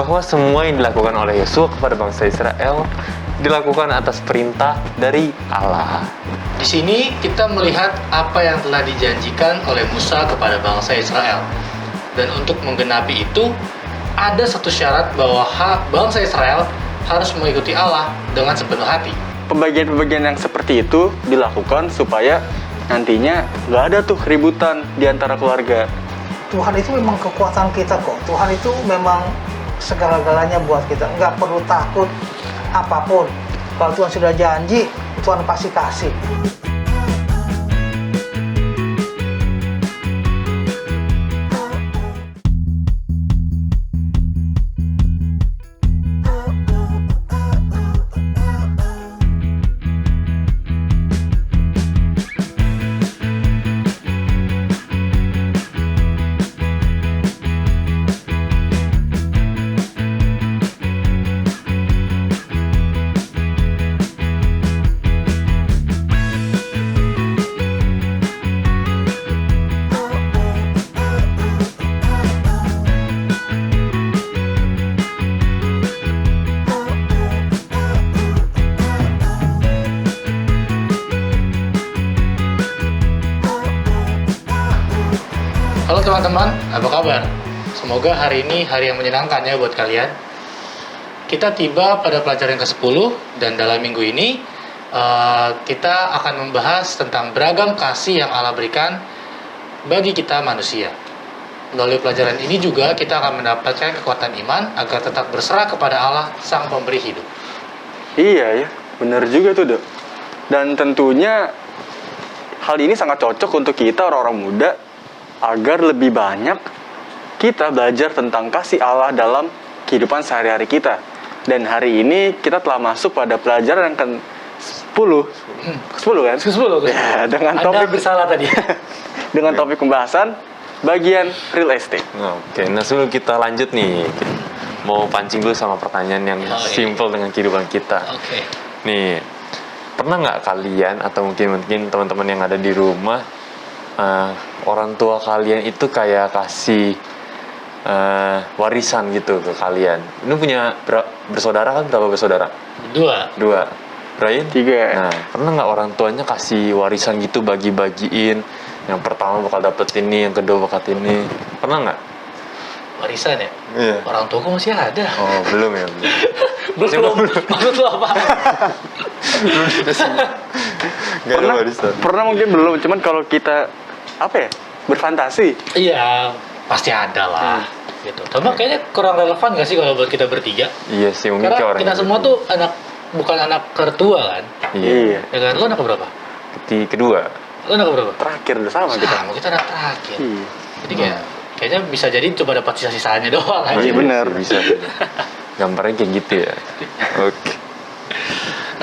bahwa semua yang dilakukan oleh Yosua kepada bangsa Israel dilakukan atas perintah dari Allah. Di sini kita melihat apa yang telah dijanjikan oleh Musa kepada bangsa Israel. Dan untuk menggenapi itu, ada satu syarat bahwa bangsa Israel harus mengikuti Allah dengan sepenuh hati. Pembagian-pembagian yang seperti itu dilakukan supaya nantinya nggak ada tuh keributan di antara keluarga. Tuhan itu memang kekuatan kita kok. Tuhan itu memang segala-galanya buat kita. Nggak perlu takut apapun. Kalau Tuhan sudah janji, Tuhan pasti kasih. Halo teman-teman, apa kabar? Semoga hari ini hari yang menyenangkan ya buat kalian. Kita tiba pada pelajaran ke-10 dan dalam minggu ini kita akan membahas tentang beragam kasih yang Allah berikan bagi kita manusia. Melalui pelajaran ini juga kita akan mendapatkan kekuatan iman agar tetap berserah kepada Allah, Sang Pemberi hidup. Iya ya, bener juga tuh Dok. Dan tentunya hal ini sangat cocok untuk kita orang-orang muda agar lebih banyak kita belajar tentang kasih Allah dalam kehidupan sehari-hari kita. Dan hari ini kita telah masuk pada pelajaran yang ke-10 kan? Ke-10. Ya, dengan Anda topik bersalah tadi. dengan topik pembahasan bagian real estate. Oke, nah sebelum kita lanjut nih, mau pancing dulu sama pertanyaan yang simple dengan kehidupan kita. Oke. Nih, pernah nggak kalian atau mungkin teman-teman yang ada di rumah, orang tua kalian itu kayak kasih warisan gitu ke kalian? Ini punya bersaudara kan, berapa bersaudara? Dua. Brian? 3. Nah, pernah nggak orang tuanya kasih warisan gitu, bagi-bagiin? Yang pertama bakal dapet ini, yang kedua bakal ini. Pernah nggak? Warisan ya? Iya. Orang tuaku masih ada. Oh, belum ya? Belum. Maksud lu apa? Nggak ada warisan. Pernah mungkin belum, cuman kalau kita berfantasi. Iya, pasti ada lah. Gitu. Cuma kayaknya kurang relevan nggak sih kalau buat kita bertiga? Iya sih, mungkin Karena orang kita semua tuh bukan anak tertua kan? Iya. Ya kan? Lu anak berapa? Kedua. Lu anak berapa? Terakhir udah sama kita. Sama, kita anak terakhir. Iya. Jadi kayaknya bisa jadi coba dapat sisa-sisanya doang aja. Iya benar. Bisa. Gambarnya kayak gitu ya. Oke.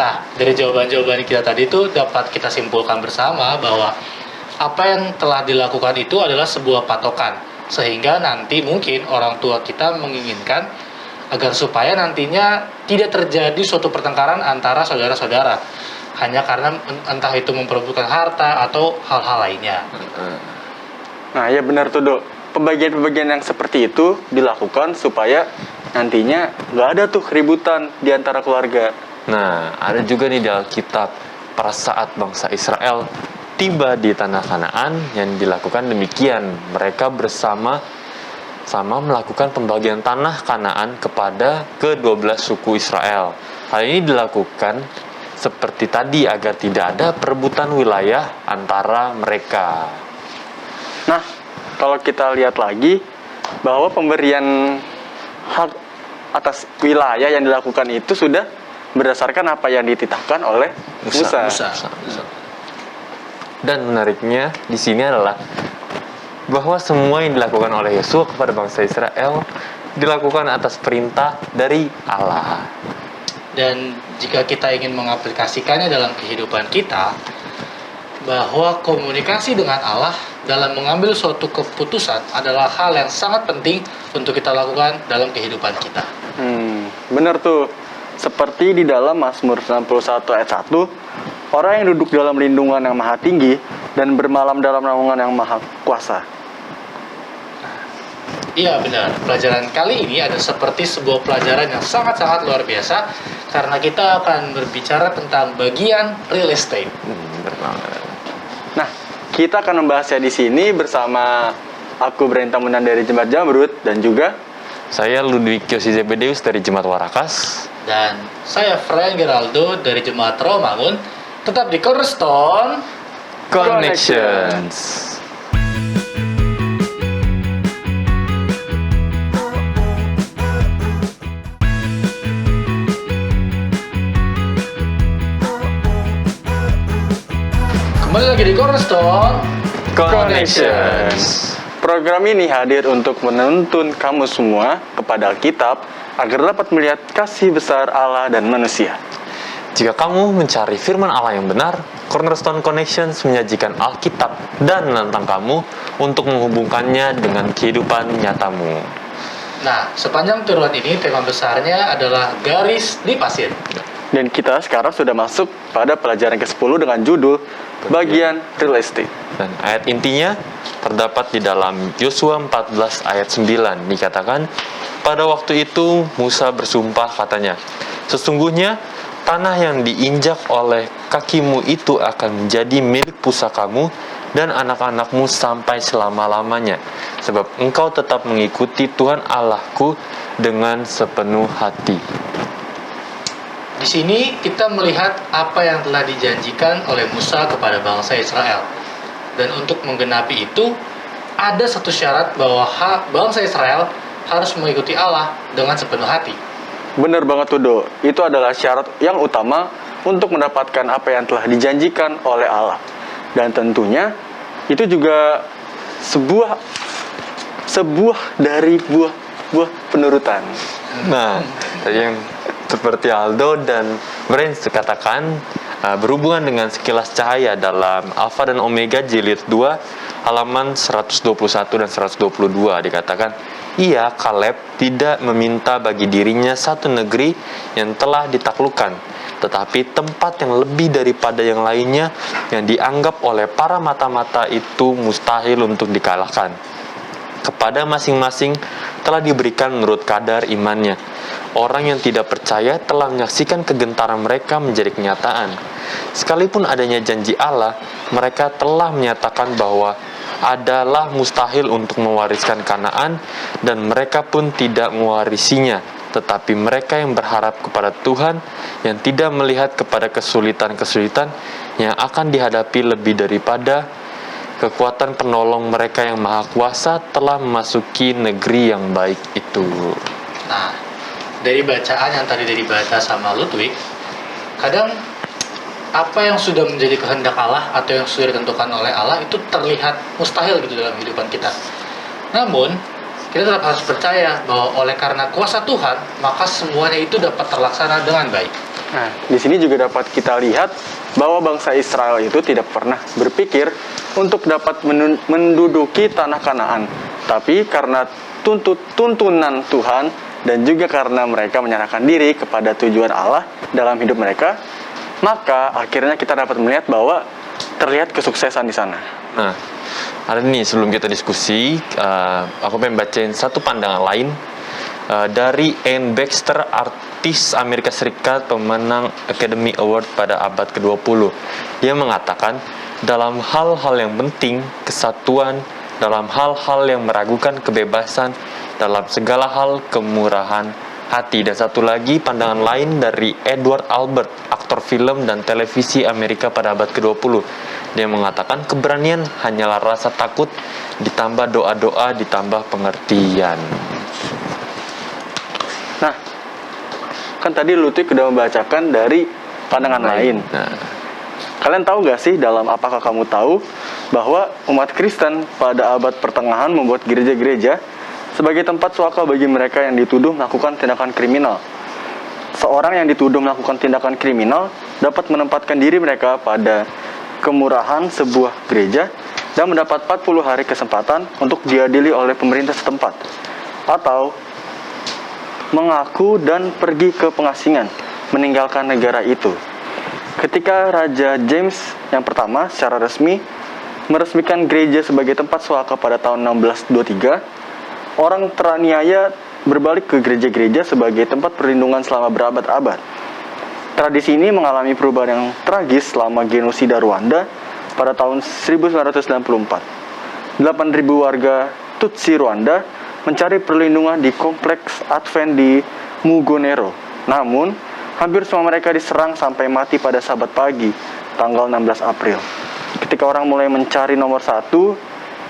Nah, dari jawaban-jawaban kita tadi itu dapat kita simpulkan bersama bahwa apa yang telah dilakukan itu adalah sebuah patokan, sehingga nanti mungkin orang tua kita menginginkan agar supaya nantinya tidak terjadi suatu pertengkaran antara saudara-saudara hanya karena entah itu memperebutkan harta atau hal-hal lainnya. Nah ya benar tuh Dok, pembagian-pembagian yang seperti itu dilakukan supaya nantinya nggak ada tuh keributan di antara keluarga. Nah, ada juga nih di Alkitab, pada saat bangsa Israel tiba di tanah Kanaan yang dilakukan demikian. Mereka bersama-sama melakukan pembagian tanah Kanaan kepada ke-12 suku Israel. Hal ini dilakukan seperti tadi agar tidak ada perebutan wilayah antara mereka. Nah, kalau kita lihat lagi bahwa pemberian hak atas wilayah yang dilakukan itu sudah berdasarkan apa yang dititahkan oleh Musa. Dan menariknya di sini adalah bahwa semua yang dilakukan oleh Yosua kepada bangsa Israel dilakukan atas perintah dari Allah. Dan jika kita ingin mengaplikasikannya dalam kehidupan kita, bahwa komunikasi dengan Allah dalam mengambil suatu keputusan adalah hal yang sangat penting untuk kita lakukan dalam kehidupan kita. Benar tuh. Seperti di dalam Mazmur 91 ayat 1, orang yang duduk dalam lindungan yang maha tinggi dan bermalam dalam naungan yang maha kuasa. Iya benar, pelajaran kali ini ada seperti sebuah pelajaran yang sangat-sangat luar biasa karena kita akan berbicara tentang bagian real estate. Bener banget. Nah, kita akan membahasnya di sini bersama aku Brent Tamunan dari Jembat Jamrut dan juga Saya Ludwig Yosi Zebedeus dari Jemaat Warakas. Dan saya Frank Geraldo dari Jemaat Rawamangun. Tetap di Cornerstone Connections. Kembali lagi di Cornerstone. Connections. program ini hadir untuk menuntun kamu semua kepada Alkitab agar dapat melihat kasih besar Allah dan manusia. Jika kamu mencari firman Allah yang benar, Cornerstone Connections menyajikan Alkitab dan menantang kamu untuk menghubungkannya dengan kehidupan nyatamu. Nah, sepanjang turunan ini tema besarnya adalah garis di pasir. Dan kita sekarang sudah masuk pada pelajaran ke-10 dengan judul bagian real estate. Dan ayat intinya terdapat di dalam Yosua 14 ayat 9. Dikatakan, pada waktu itu Musa bersumpah katanya, sesungguhnya tanah yang diinjak oleh kakimu itu akan menjadi milik pusakamu dan anak-anakmu sampai selama-lamanya, sebab engkau tetap mengikuti Tuhan Allahku dengan sepenuh hati. Di sini kita melihat apa yang telah dijanjikan oleh Musa kepada bangsa Israel. Dan untuk menggenapi itu, ada satu syarat bahwa bangsa Israel harus mengikuti Allah dengan sepenuh hati. Benar banget tuh, Do. Itu adalah syarat yang utama untuk mendapatkan apa yang telah dijanjikan oleh Allah. Dan tentunya itu juga sebuah dari buah penurutan. Nah, tadi yang seperti Aldo dan Brent katakan, berhubungan dengan sekilas cahaya dalam Alfa dan Omega jilid 2 halaman 121 dan 122 dikatakan, ia Kaleb tidak meminta bagi dirinya satu negeri yang telah ditaklukkan, tetapi tempat yang lebih daripada yang lainnya yang dianggap oleh para mata-mata itu mustahil untuk dikalahkan. Kepada masing-masing telah diberikan menurut kadar imannya. Orang yang tidak percaya telah menyaksikan kegentaran mereka menjadi kenyataan. Sekalipun adanya janji Allah, mereka telah menyatakan bahwa adalah mustahil untuk mewariskan Kanaan, dan mereka pun tidak mewarisinya. Tetapi mereka yang berharap kepada Tuhan, yang tidak melihat kepada kesulitan-kesulitan yang akan dihadapi lebih daripada kekuatan penolong mereka yang maha kuasa, telah memasuki negeri yang baik itu. Nah, dari bacaan yang tadi dibaca sama Ludwig, kadang apa yang sudah menjadi kehendak Allah atau yang sudah ditentukan oleh Allah itu terlihat mustahil gitu dalam kehidupan kita. Namun, kita tetap harus percaya bahwa oleh karena kuasa Tuhan, maka semuanya itu dapat terlaksana dengan baik. Nah, di sini juga dapat kita lihat bahwa bangsa Israel itu tidak pernah berpikir untuk dapat menduduki tanah Kanaan, tapi karena tuntunan Tuhan dan juga karena mereka menyerahkan diri kepada tujuan Allah dalam hidup mereka, maka akhirnya kita dapat melihat bahwa terlihat kesuksesan di sana. Nah, hari ini sebelum kita diskusi, aku pengen bacain satu pandangan lain dari Anne Baxter, artis Amerika Serikat, pemenang Academy Award pada abad ke-20. Dia mengatakan, dalam hal-hal yang penting, kesatuan, dalam hal-hal yang meragukan kebebasan, dalam segala hal kemurahan hati. Dan satu lagi pandangan lain dari Edward Albert, aktor film dan televisi Amerika pada abad ke-20. Dia mengatakan keberanian hanyalah rasa takut ditambah doa-doa ditambah pengertian. Nah, kan tadi Ludwig sudah membacakan dari pandangan lain. Nah, Kalian tahu gak sih, apakah kamu tahu bahwa umat Kristen pada abad pertengahan membuat gereja-gereja sebagai tempat suaka bagi mereka yang dituduh melakukan tindakan kriminal. Seorang yang dituduh melakukan tindakan kriminal dapat menempatkan diri mereka pada kemurahan sebuah gereja dan mendapat 40 hari kesempatan untuk diadili oleh pemerintah setempat, atau mengaku dan pergi ke pengasingan, meninggalkan negara itu. Ketika Raja James yang pertama secara resmi meresmikan gereja sebagai tempat suaka pada tahun 1623, orang teraniaya berbalik ke gereja-gereja sebagai tempat perlindungan selama berabad-abad. Tradisi ini mengalami perubahan yang tragis selama genosida Rwanda pada tahun 1994. 8.000 warga Tutsi Rwanda mencari perlindungan di kompleks Advent di Mugonero. Namun, hampir semua mereka diserang sampai mati pada Sabat pagi, tanggal 16 April. Ketika orang mulai mencari nomor satu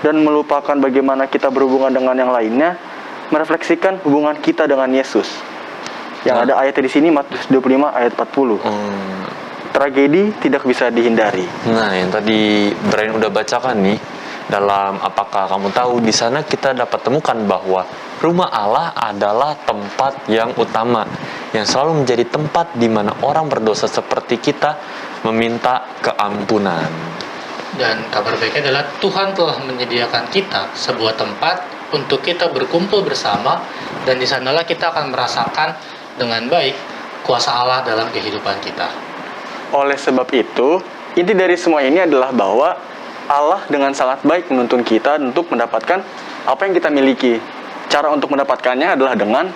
dan melupakan bagaimana kita berhubungan dengan yang lainnya, merefleksikan hubungan kita dengan Yesus. Yang ada ayatnya di sini, Matius 25 ayat 40. Tragedi tidak bisa dihindari. Nah, yang tadi Brian udah bacakan nih, dalam apakah kamu tahu, di sana kita dapat temukan bahwa rumah Allah adalah tempat yang utama, yang selalu menjadi tempat di mana orang berdosa seperti kita meminta keampunan. Dan kabar baiknya adalah Tuhan telah menyediakan kita sebuah tempat untuk kita berkumpul bersama, dan di sanalah kita akan merasakan dengan baik kuasa Allah dalam kehidupan kita. Oleh sebab itu, inti dari semua ini adalah bahwa Allah dengan sangat baik menuntun kita untuk mendapatkan apa yang kita miliki. Cara untuk mendapatkannya adalah dengan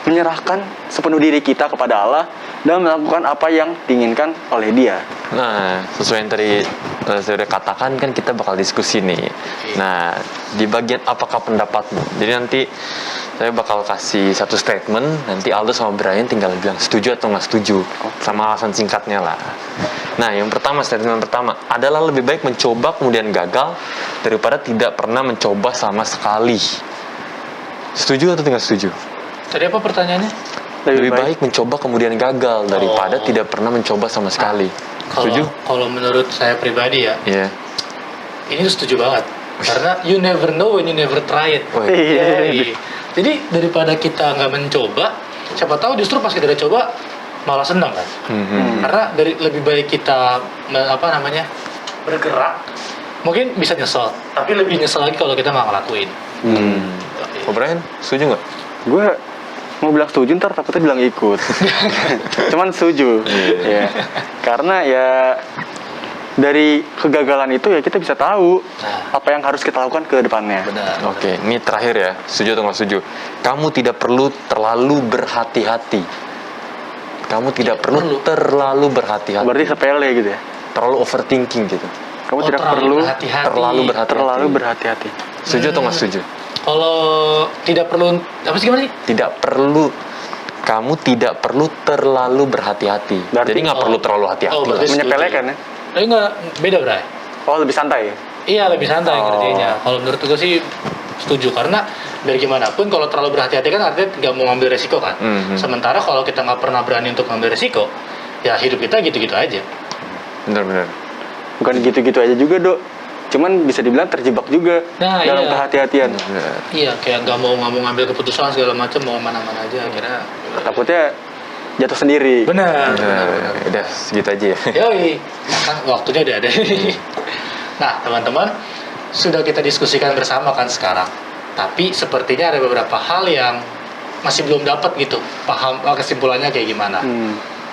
menyerahkan sepenuh diri kita kepada Allah dan melakukan apa yang diinginkan oleh Dia. Nah, sesuai yang tadi saya udah katakan, kan kita bakal diskusi nih. Nah, di bagian apakah pendapatmu? Jadi nanti saya bakal kasih satu statement, nanti Aldo sama Brian tinggal bilang setuju atau nggak setuju, sama alasan singkatnya lah. Nah, yang pertama, statement pertama adalah lebih baik mencoba kemudian gagal daripada tidak pernah mencoba sama sekali. Setuju atau tidak setuju? Tadi apa pertanyaannya? Lebih baik mencoba kemudian gagal daripada tidak pernah mencoba sama sekali. Setuju? Kalau menurut saya pribadi ya, Iya. ini tuh setuju banget. Karena you never know when you never try it. Wih. Yoi. Jadi daripada kita nggak mencoba, siapa tahu justru pas kita udah coba malah senang kan. Karena lebih baik kita bergerak, mungkin bisa nyesel, tapi lebih nyesel lagi kalau kita nggak ngelakuin. Oh, Brian, setuju nggak? Gue mau bilang setuju, ntar takutnya bilang ikut. Cuman setuju. Ya. Karena ya dari kegagalan itu ya kita bisa tahu apa yang harus kita lakukan ke depannya. Benar. Oke, ini terakhir ya. Setuju atau nggak setuju? Kamu tidak perlu terlalu berhati-hati. Kamu tidak perlu terlalu berhati-hati. Berarti sepele gitu ya. Terlalu overthinking gitu. Kamu tidak terlalu perlu berhati-hati. terlalu berhati-hati. Setuju atau nggak setuju? Kalau tidak perlu, apa sih, gimana sih? Tidak perlu. Kamu tidak perlu terlalu berhati-hati. Berarti- Jadi nggak perlu terlalu hati-hati. Oh, lah. berarti- Menyepelekan ya. Tapi nggak beda, Bray. Oh, lebih santai. Iya, lebih santai Oh. ngertinya. Kalau menurut gue sih setuju, karena biar gimana pun kalau terlalu berhati-hati kan artinya nggak mau ngambil resiko kan. Sementara kalau kita nggak pernah berani untuk ngambil resiko, ya hidup kita gitu-gitu aja. Benar-benar. Bukan gitu-gitu aja juga, Dok. Cuman bisa dibilang terjebak juga Nah, dalam iya. kehati-hatian. Benar. Iya, kayak nggak mau ngambil keputusan segala macam, mau mana-mana aja akhirnya. Takutnya jatuh sendiri. Benar. Benar. Udah segitu aja ya. Yoi, kan waktunya udah ada. Nah, teman-teman, sudah kita diskusikan bersama kan sekarang. Tapi sepertinya ada beberapa hal yang masih belum dapat gitu, paham kesimpulannya kayak gimana.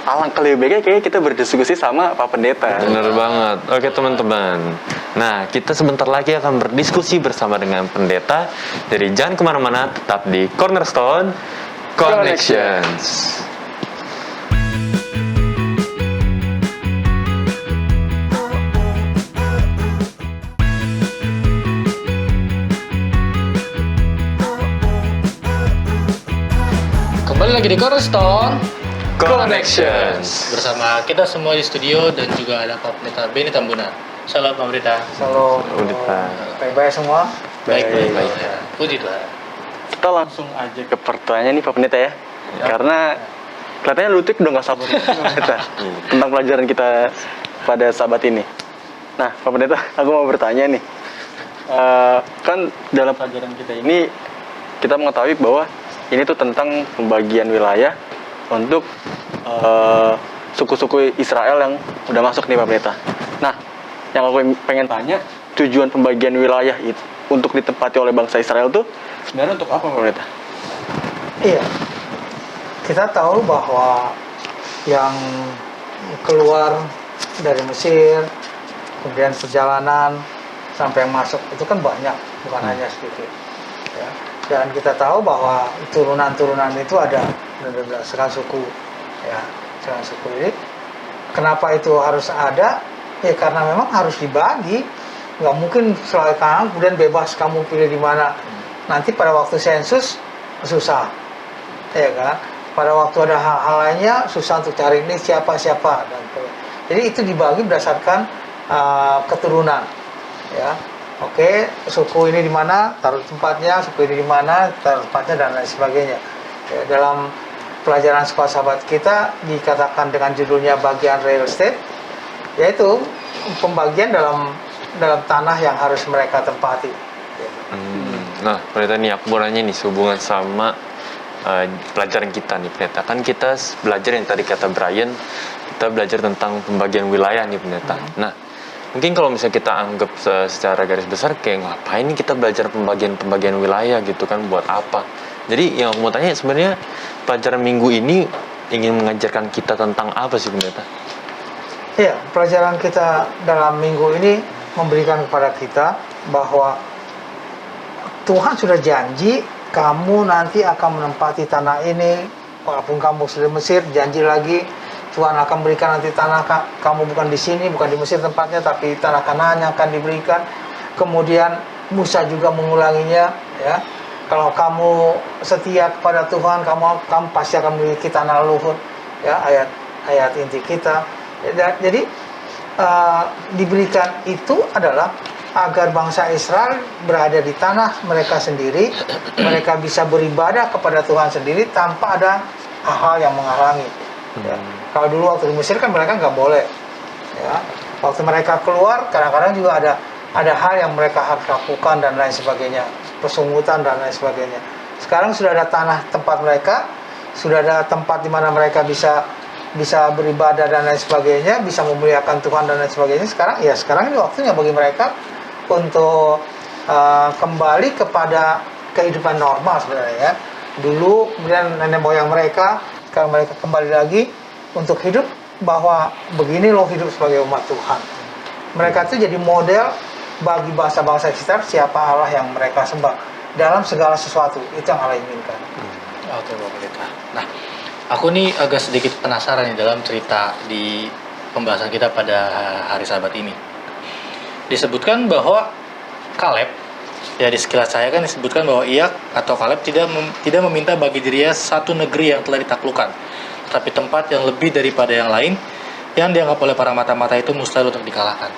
Alangkah lebih baiknya kayaknya kita berdiskusi sama Pak Pendeta. Benar banget. Oke teman-teman. Nah, kita sebentar lagi akan berdiskusi bersama dengan pendeta. Jadi jangan kemana-mana, tetap di Cornerstone Connections. Kembali lagi di Cornerstone Connections. bersama kita semua di studio dan juga ada Pak Pendeta Benny Tambunan. Shalom Pak Pendeta. Selalu Pendeta. baik-baik semua. Baik. baik. Ya. Puji Tuhan. Kita langsung aja ke pertanyaan nih Pak Pendeta ya. Karena kelihatannya Ludwig udah nggak sabar Pak Pendeta tentang pelajaran kita pada sahabat ini. Nah Pak Pendeta, aku mau bertanya nih. Kan dalam pelajaran kita ini kita mengetahui bahwa ini tuh tentang pembagian wilayah untuk suku-suku Israel yang udah masuk nih Pak Pendeta. Nah, yang aku pengen tanya, tujuan pembagian wilayah itu untuk ditempati oleh bangsa Israel tuh sebenarnya untuk apa Pak Pendeta? Iya. Kita tahu bahwa yang keluar dari Mesir, kemudian perjalanan sampai yang masuk itu kan banyak, bukan hanya sedikit. Ya. Dan kita tahu bahwa turunan-turunan itu ada berdasarkan suku, ya, berdasarkan suku. Jadi kenapa itu harus ada? Ya karena memang harus dibagi. Nggak mungkin selalu kanan kemudian bebas kamu pilih di mana. Nanti pada waktu sensus susah, ya kan? Pada waktu ada hal-hal lainnya susah untuk cari ini siapa. Jadi itu dibagi berdasarkan keturunan, ya. Oke, suku ini di mana, taruh tempatnya, suku ini di mana, taruh tempatnya, dan lain sebagainya. Ya, dalam pelajaran sekolah sahabat kita dikatakan dengan judulnya bagian real estate, yaitu pembagian dalam tanah yang harus mereka tempati. Nah, pendeta nih aku mau nanya nih sehubungan sama pelajaran kita nih pendeta. Kan kita belajar yang tadi kata Brian, kita belajar tentang pembagian wilayah nih pendeta. Nah, mungkin kalau misalnya kita anggap secara garis besar kayak ngapain nih kita belajar pembagian wilayah gitu kan, buat apa? Jadi yang aku mau tanya sebenarnya pelajaran minggu ini ingin mengajarkan kita tentang apa sih pendeta? Ya, pelajaran kita dalam minggu ini memberikan kepada kita bahwa Tuhan sudah janji kamu nanti akan menempati tanah ini, walaupun kamu sudah di Mesir, janji lagi Tuhan akan berikan nanti tanah kamu bukan di sini, bukan di Mesir tempatnya, tapi tanah Kanaan yang akan diberikan. Kemudian Musa juga mengulanginya, ya. Kalau kamu setia kepada Tuhan, kamu pasti akan memiliki tanah luhur, ya, ayat inti kita. Jadi diberikan itu adalah agar bangsa Israel berada di tanah mereka sendiri, mereka bisa beribadah kepada Tuhan sendiri tanpa ada hal-hal yang menghalangi. Ya. Kalau dulu waktu di Mesir kan mereka nggak boleh, ya. Waktu mereka keluar kadang-kadang juga ada hal yang mereka harus lakukan dan lain sebagainya, persungutan dan lain sebagainya. Sekarang sudah ada tanah tempat mereka, sudah ada tempat di mana mereka bisa beribadah dan lain sebagainya, bisa memuliakan Tuhan dan lain sebagainya. Sekarang ini waktunya bagi mereka untuk kembali kepada kehidupan normal sebenarnya, ya. Dulu kemudian nenek moyang mereka, sekarang mereka kembali lagi untuk hidup bahwa begini loh hidup sebagai umat Tuhan. Mereka itu jadi model bagi bangsa-bangsa sekitar siapa Allah yang mereka sembah dalam segala sesuatu. Itu yang Allah inginkan. Oke, Bapak Pendeta. Nah, aku nih agak sedikit penasaran nih dalam cerita di pembahasan kita pada hari Sabat ini. Disebutkan bahwa Kaleb, ya di sekilas saya kan disebutkan bahwa ia atau Kaleb tidak meminta bagi dirinya satu negeri yang telah ditaklukkan, tetapi tempat yang lebih daripada yang lain yang dianggap oleh para mata-mata itu mustahil untuk dikalahkan.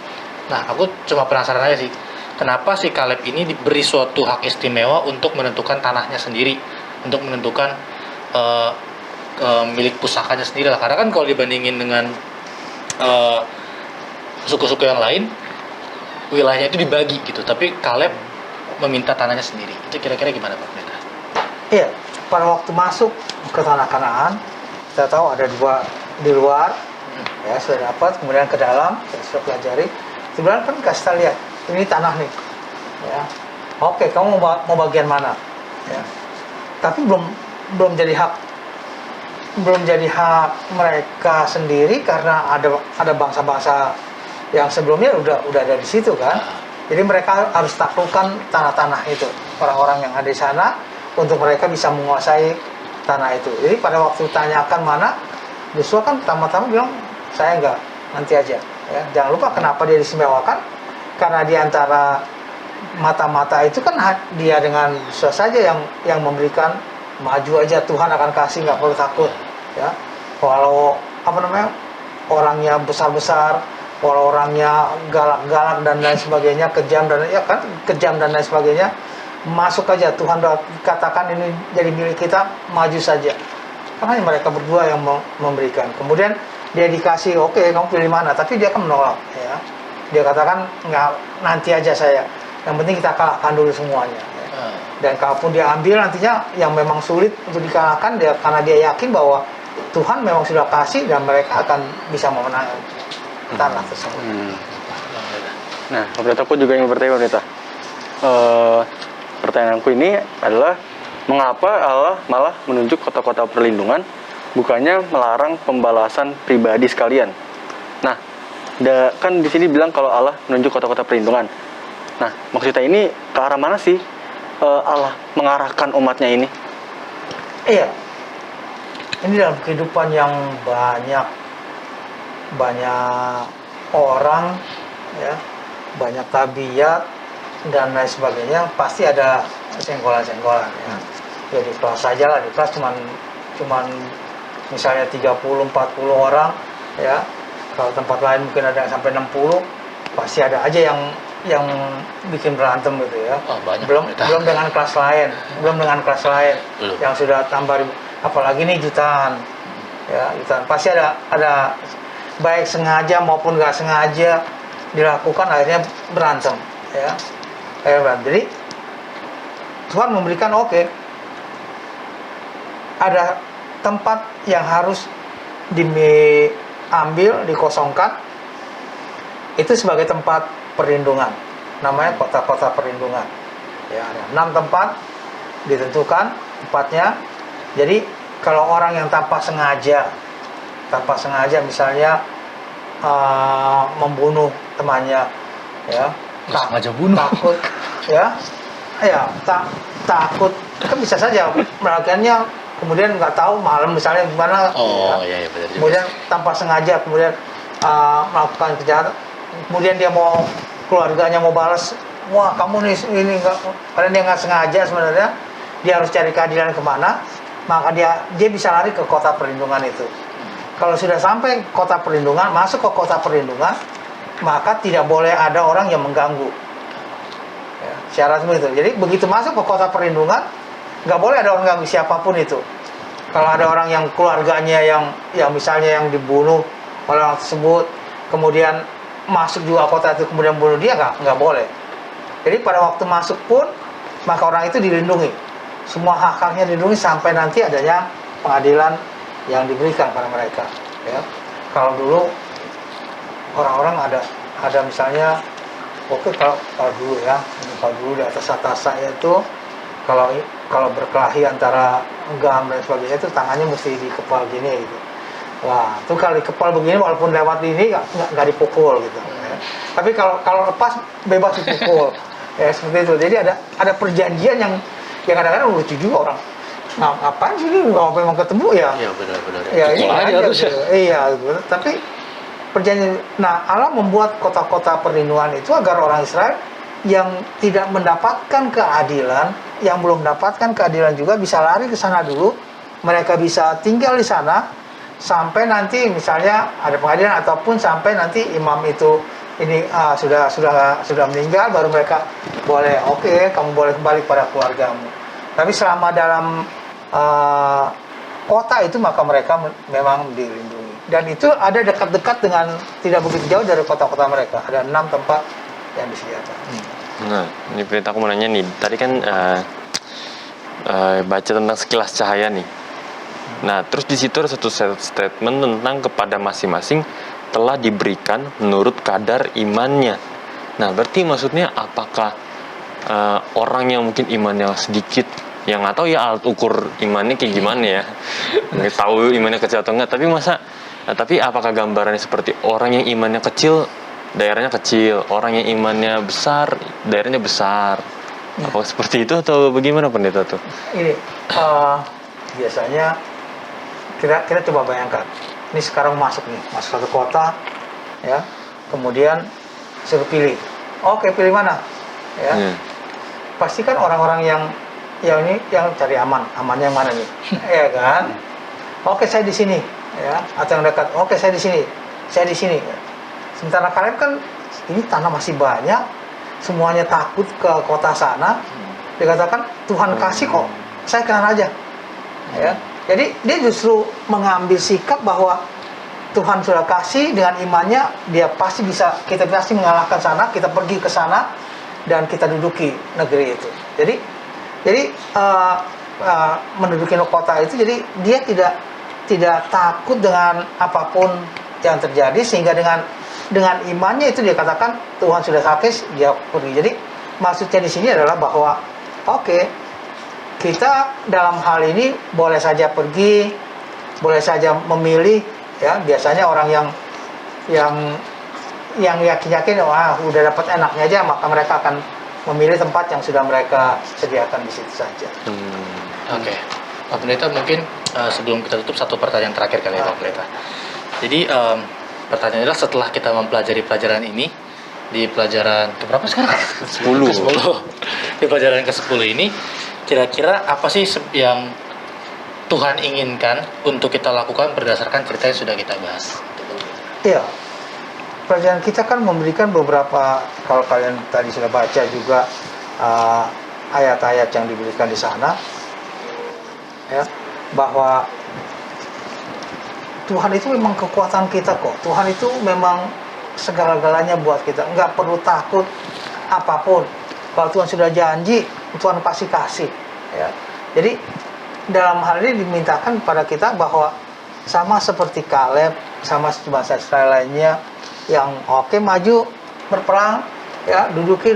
Nah, aku cuma penasaran aja sih, kenapa si Kaleb ini diberi suatu hak istimewa untuk menentukan tanahnya sendiri, untuk menentukan milik pusakanya sendiri lah. Karena kan kalau dibandingin dengan suku-suku yang lain, wilayahnya itu dibagi gitu, tapi Kaleb meminta tanahnya sendiri. Itu kira-kira gimana Pak Pendeta? Iya, pada waktu masuk ke tanah Kanaan, kita tahu ada dua di luar, ya sudah dapat, kemudian ke dalam, kita sudah pelajari. Sebenarnya kan kasih lihat, ini tanah nih, ya. Oke, kamu mau bagian mana, ya. Tapi belum jadi hak mereka sendiri karena ada bangsa-bangsa yang sebelumnya udah ada di situ kan. Jadi mereka harus taklukkan tanah-tanah itu, orang-orang yang ada di sana, untuk mereka bisa menguasai tanah itu. Jadi pada waktu tanyakan mana, Yosua kan pertama-tama bilang saya enggak, nanti aja. Ya, jangan lupa kenapa dia diistimewakan, karena di antara mata-mata itu kan dia dengan Yosua saja yang memberikan, maju aja Tuhan akan kasih, nggak perlu takut. Ya, walau orangnya besar-besar, walau orangnya galak-galak dan lain sebagainya, kejam dan lain sebagainya, masuk aja, Tuhan katakan ini jadi milik kita, maju saja. Karena mereka berdua yang memberikan. Kemudian dia dikasih, oke, kamu pilih mana, tapi dia akan menolak, ya. Dia katakan nggak, nanti aja saya, yang penting kita kalahkan dulu semuanya, ya. Dan kalaupun dia ambil nantinya yang memang sulit untuk dikalahkan, karena dia yakin bahwa Tuhan memang sudah kasih dan mereka akan bisa memenangkan tanah tersebut. Nah, Pendeta, aku juga ingin bertanya, Pendeta. Pertanyaanku ini adalah, mengapa Allah malah menunjuk kota-kota perlindungan, bukannya melarang pembalasan pribadi sekalian? Nah, kan di sini bilang kalau Allah menunjuk kota-kota perlindungan. Nah, maksudnya ini ke arah mana sih? Allah mengarahkan umatnya ini? Iya. Ini dalam kehidupan yang banyak orang, ya, banyak tabiat dan lain sebagainya, pasti ada senggolan-senggolan, ya. Ya di kelas saja lah, di kelas cuman misalnya 30-40 orang, ya. Kalau tempat lain mungkin ada yang sampai 60, pasti ada aja yang bikin berantem gitu, ya. Oh, banyak. belum dengan kelas lain, Belum. yang sudah tambah apalagi nih jutaan, ya, jutaan. Pasti ada baik sengaja maupun nggak sengaja dilakukan, akhirnya berantem, ya. Jadi Tuhan memberikan ada tempat yang harus diambil, dikosongkan, itu sebagai tempat perlindungan, namanya kota-kota perlindungan, ya. Ada 6 tempat ditentukan tempatnya. Jadi kalau orang yang tanpa sengaja misalnya membunuh temannya, ya, Sengaja bunuh. takut, ya, takut, kan bisa saja melakukannya, kemudian nggak tahu malam misalnya gimana, Oh, ya. iya, benar juga. Kemudian tanpa sengaja melakukan kejahatan, kemudian dia keluarganya mau balas, wah kamu nih ini nggak, padahal dia nggak sengaja sebenarnya. Dia harus cari keadilan kemana, maka dia bisa lari ke kota perlindungan itu. Kalau sudah sampai kota perlindungan, masuk ke kota perlindungan, maka tidak boleh ada orang yang mengganggu, ya, syarat itu. Jadi begitu masuk ke kota perlindungan, nggak boleh ada orang ganggu siapapun itu. Kalau ada orang yang keluarganya yang misalnya yang dibunuh oleh orang tersebut, kemudian masuk juga kota itu, kemudian bunuh dia, nggak boleh. Jadi pada waktu masuk pun, maka orang itu dilindungi, semua hak-haknya dilindungi sampai nanti adanya pengadilan yang diberikan pada mereka, ya. Kalau dulu orang-orang ada misalnya, kalau dulu di atas-atasnya itu, kalau berkelahi antara gam dan sebagainya itu tangannya mesti di kepal gini gitu. Wah, itu kalau di kepal begini walaupun lewat ini nggak dipukul gitu, ya. Tapi kalau lepas bebas dipukul, ya, seperti itu. Jadi ada perjanjian yang kadang-kadang lucu juga orang. Nah, apaan sih ini, kalau memang ketemu ya? Iya, benar-benar. Ya ini Pukul aja aja harus, ya. gitu. Iya, gitu. Tapi perjanjian. Nah, Allah membuat kota-kota perlindungan itu agar orang Israel yang tidak mendapatkan keadilan, yang belum mendapatkan keadilan juga bisa lari ke sana dulu. Mereka bisa tinggal di sana sampai nanti misalnya ada pengadilan, ataupun sampai nanti imam itu ini sudah meninggal, baru mereka boleh, kamu boleh kembali pada keluargamu. Tapi selama dalam kota itu, maka mereka memang dilindungi. Dan itu ada dekat-dekat dengan, tidak begitu jauh dari kota-kota mereka. Ada 6 tempat yang disediakan. Nah, ini Pendeta, aku mau nanya nih. Tadi kan baca tentang sekilas cahaya nih. Nah, terus di situ ada satu statement tentang kepada masing-masing telah diberikan menurut kadar imannya. Nah, berarti maksudnya apakah orang yang mungkin imannya sedikit, yang nggak tahu ya alat ukur imannya kayak gimana ya, nggak tahu imannya kecil atau enggak, tapi apakah gambarannya seperti orang yang imannya kecil, daerahnya kecil, orang yang imannya besar, daerahnya besar, apa seperti itu atau bagaimana Pendeta tuh? Ini biasanya kita coba bayangkan, ini sekarang masuk satu kota, ya, kemudian suruh pilih, pilih mana, ya. Pasti kan orang-orang yang cari amannya yang mana nih, ya kan? Saya di sini, ya, atau yang dekat, saya di sini. Sementara kalian kan ini tanah masih banyak, semuanya takut ke kota sana. Dikatakan Tuhan kasih kok, saya kenal aja, ya. Jadi dia justru mengambil sikap bahwa Tuhan sudah kasih, dengan imannya kita pasti mengalahkan sana, kita pergi ke sana dan kita duduki negeri itu. Jadi menduduki kota itu, jadi dia tidak takut dengan apapun yang terjadi, sehingga dengan imannya itu dia katakan Tuhan sudah kasih, dia pergi. Jadi maksudnya di sini adalah bahwa kita dalam hal ini boleh saja pergi, boleh saja memilih, ya. Biasanya orang yang yakin udah dapat enaknya aja, maka mereka akan memilih tempat yang sudah mereka sediakan di situ saja. Oke, Pak Pendeta, mungkin sebelum kita tutup satu pertanyaan terakhir kali ya Pak Pendeta. Jadi pertanyaannya adalah setelah kita mempelajari pelajaran ini di pelajaran keberapa sekarang? 10. Di pelajaran ke-10 ini, kira-kira apa sih yang Tuhan inginkan untuk kita lakukan berdasarkan cerita yang sudah kita bahas? Iya, pelajaran kita kan memberikan beberapa, kalau kalian tadi sudah baca juga ayat-ayat yang diberikan di sana, ya, bahwa Tuhan itu memang kekuatan kita kok. Tuhan itu memang segala-galanya buat kita. Nggak perlu takut apapun. Kalau Tuhan sudah janji, Tuhan pasti kasih. Ya. Jadi dalam hal ini dimintakan pada kita bahwa sama seperti Kaleb, sama bangsa Israel lainnya yang oke maju berperang, ya duduki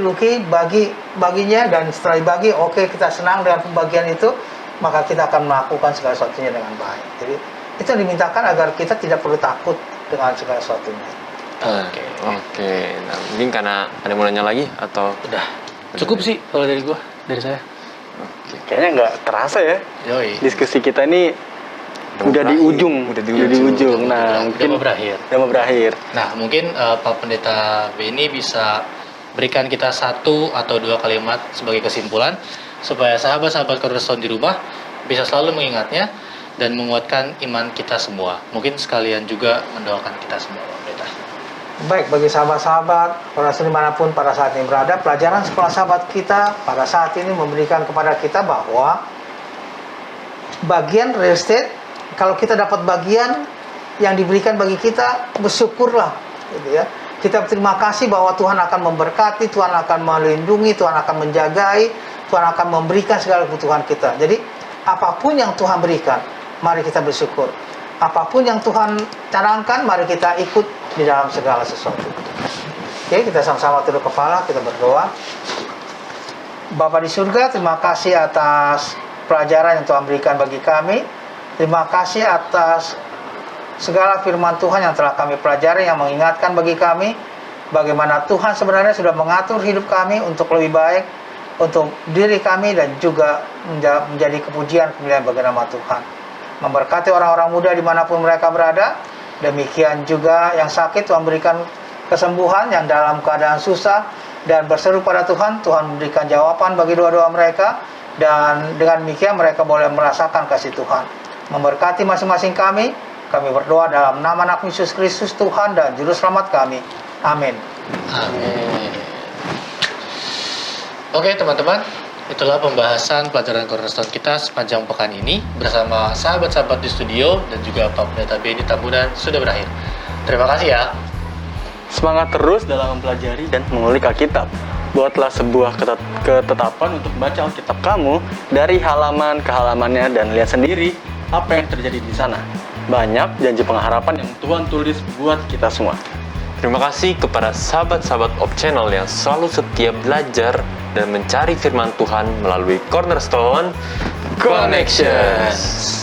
baginya, dan setelah dibagi oke kita senang dengan pembagian itu, maka kita akan melakukan segala sesuatunya dengan baik. Jadi itu yang dimintakan agar kita tidak perlu takut dengan segala sesuatunya. Oke. Nah, mungkin karena ada yang mau nanya lagi atau Udah cukup sih kalau dari saya. Kayaknya nggak terasa ya. Yoi. Diskusi kita ini udah di ujung. Udah di ujung. Nah, Udah mungkin mau berakhir. udah mau berakhir. Nah, mungkin Pak Pendeta Benny bisa berikan kita 1 atau 2 kalimat sebagai kesimpulan supaya sahabat-sahabat Cornerstone di rumah bisa selalu mengingatnya dan menguatkan iman kita semua. Mungkin sekalian juga mendoakan kita semua, Pak Pendeta. Baik, bagi sahabat-sahabat Cornerstone dimanapun pada saat ini berada, pelajaran sekolah sahabat kita pada saat ini memberikan kepada kita bahwa bagian real estate, kalau kita dapat bagian yang diberikan bagi kita, bersyukurlah, gitu ya. Kita berterima kasih bahwa Tuhan akan memberkati, Tuhan akan melindungi, Tuhan akan menjagai, Tuhan akan memberikan segala kebutuhan kita. Jadi apapun yang Tuhan berikan, mari kita bersyukur. Apapun yang Tuhan canangkan, mari kita ikut di dalam segala sesuatu. Oke, kita sama-sama tunduk kepala, kita berdoa. Bapa di surga, terima kasih atas pelajaran yang Tuhan berikan bagi kami. Terima kasih atas segala firman Tuhan yang telah kami pelajari, yang mengingatkan bagi kami bagaimana Tuhan sebenarnya sudah mengatur hidup kami untuk lebih baik, untuk diri kami, dan juga menjadi kepujian kemuliaan bagi nama Tuhan. Memberkati orang-orang muda dimanapun mereka berada. Demikian juga yang sakit, Tuhan berikan kesembuhan, yang dalam keadaan susah dan berseru pada Tuhan, Tuhan memberikan jawaban bagi doa-doa mereka, dan dengan demikian mereka boleh merasakan kasih Tuhan. Memberkati masing-masing kami berdoa dalam nama anak Yesus Kristus, Tuhan dan Juru Selamat kami. Amin. Amin. Oke teman-teman, itulah pembahasan pelajaran Cornerstone kita sepanjang pekan ini bersama sahabat-sahabat di studio dan juga Pak Pendeta Benny Tambunan sudah berakhir. Terima kasih ya. Semangat terus dalam mempelajari dan mengulik Alkitab. Buatlah sebuah ketetapan untuk baca Alkitab kamu dari halaman ke halamannya dan lihat sendiri apa yang terjadi di sana. Banyak janji pengharapan yang Tuhan tulis buat kita semua. terima kasih kepada sahabat-sahabat Op Channel yang selalu setia belajar dan mencari firman Tuhan melalui Cornerstone Connections.